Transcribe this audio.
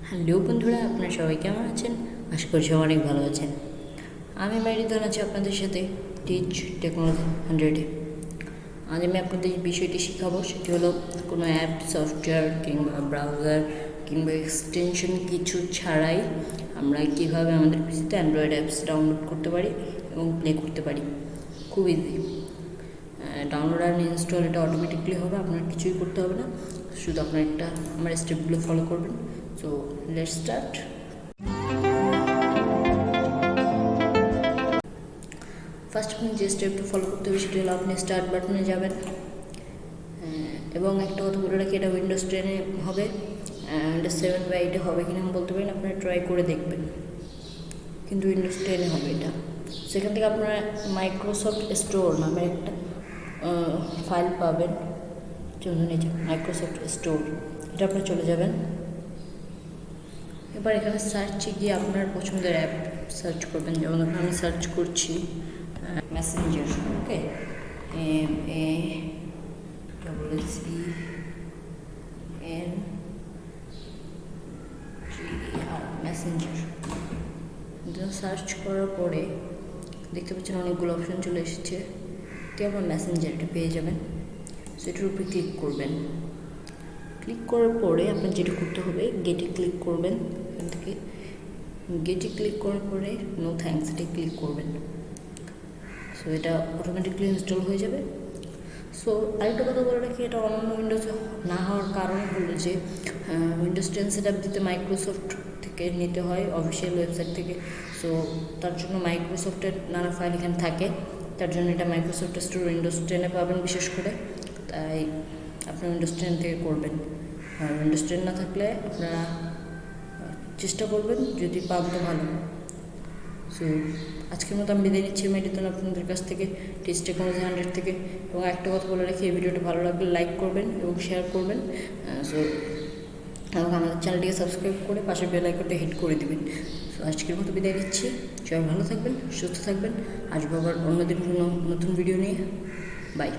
Hello বন্ধুরা, আপনারা সবাই কেমন আছেন? আশা করি সবাই অনেক ভালো আছেন। আমি মেরিধন আছি আপনাদের সাথে টিচ টেকনোলজি 100-এ। আজ আমি আপনাদের বিষয়টি শেখাবো, সেটি হলো কোনো অ্যাপ, সফটওয়্যার কিংবা ব্রাউজার কিংবা এক্সটেনশন কিছু ছাড়াই আমরা কীভাবে আমাদের পিসিতে অ্যান্ড্রয়েড অ্যাপস ডাউনলোড করতে পারি এবং প্লে করতে পারি। খুব ইজি। ডাউনলোড আর ইনস্টল এটা অটোমেটিকলি হবে, আপনার কিছুই করতে হবে না, শুধু আপনার আমার স্টেপগুলো ফলো করবেন। So let's start. ফার্স্ট আপনি যে স্টেপটা ফলো করতে হবে সেটা হলো আপনি স্টার্ট বাটনে যাবেন এবং একটা কথা বলে রাখি, এটা উইন্ডোজ 10-এ হবে, উইন্ডোজ 7 বা 8-এ হবে কিনা আমি বলতে পারি না, আপনারা ট্রাই করে দেখবেন, কিন্তু উইন্ডোজ 10-এ হবে এটা। সেখান থেকে আপনারা মাইক্রোসফট স্টোর নামের একটা ফাইল পাবেন, চলুন এই যে মাইক্রোসফট স্টোর, এটা আপনারা চলে যাবেন। এবার এখানে সার্চে গিয়ে আপনার পছন্দের অ্যাপ সার্চ করবেন, যেমন আমি সার্চ করছি মেসেঞ্জার, ওকে, মেসেঞ্জার। সার্চ করার পরে দেখতে পাচ্ছেন অনেকগুলো অপশন চলে এসেছে, তো আপনার মেসেঞ্জারটা পেয়ে যাবেন। সেটার উপরে ক্লিক করবেন। ক্লিক করার পরে আপনার যেটা করতে হবে, গেটে ক্লিক করবেন। এখান থেকে গেটে ক্লিক করার পরে নো থ্যাঙ্কস এটাই ক্লিক করবেন। সো এটা অটোমেটিকলি ইনস্টল হয়ে যাবে। সো আরেকটা কথা বলে রাখি, এটা অন্যান্য উইন্ডোজে না হওয়ার কারণ হলো যে উইন্ডোজ 10 সেট আপ দিতে মাইক্রোসফট থেকে নিতে হয়, অফিসিয়াল ওয়েবসাইট থেকে। সো তার জন্য মাইক্রোসফটের নানা ফাইল এখানে থাকে, তার জন্য এটা মাইক্রোসফট স্টোর উইন্ডোজ 10-এ পাবেন বিশেষ করে, তাই আপনি উইন্ডোজ 10 থেকে করবেন। আর উইন্ডোজ 10 না থাকলে আপনারা চেষ্টা করবেন, যদি পান তো ভালো। সো আজকের মতো আমি বিদায় নিচ্ছি মেডিতন আপনাদের কাছ থেকে, টিচ টেকনোলজি 100 থেকে। এবং একটা কথা বলে রাখি, এই ভিডিওটা ভালো লাগলে লাইক করবেন এবং শেয়ার করবেন। সো এবং আমাদের চ্যানেলটিকে সাবস্ক্রাইব করে পাশে বেল আইকনটা হিট করে দিবেন। সো আজকের মতো বিদায় নিচ্ছি, সবাই ভালো থাকবেন, সুস্থ থাকবেন। আসবো আবার অন্যদিন কোনো নতুন ভিডিও নিয়ে। বাই।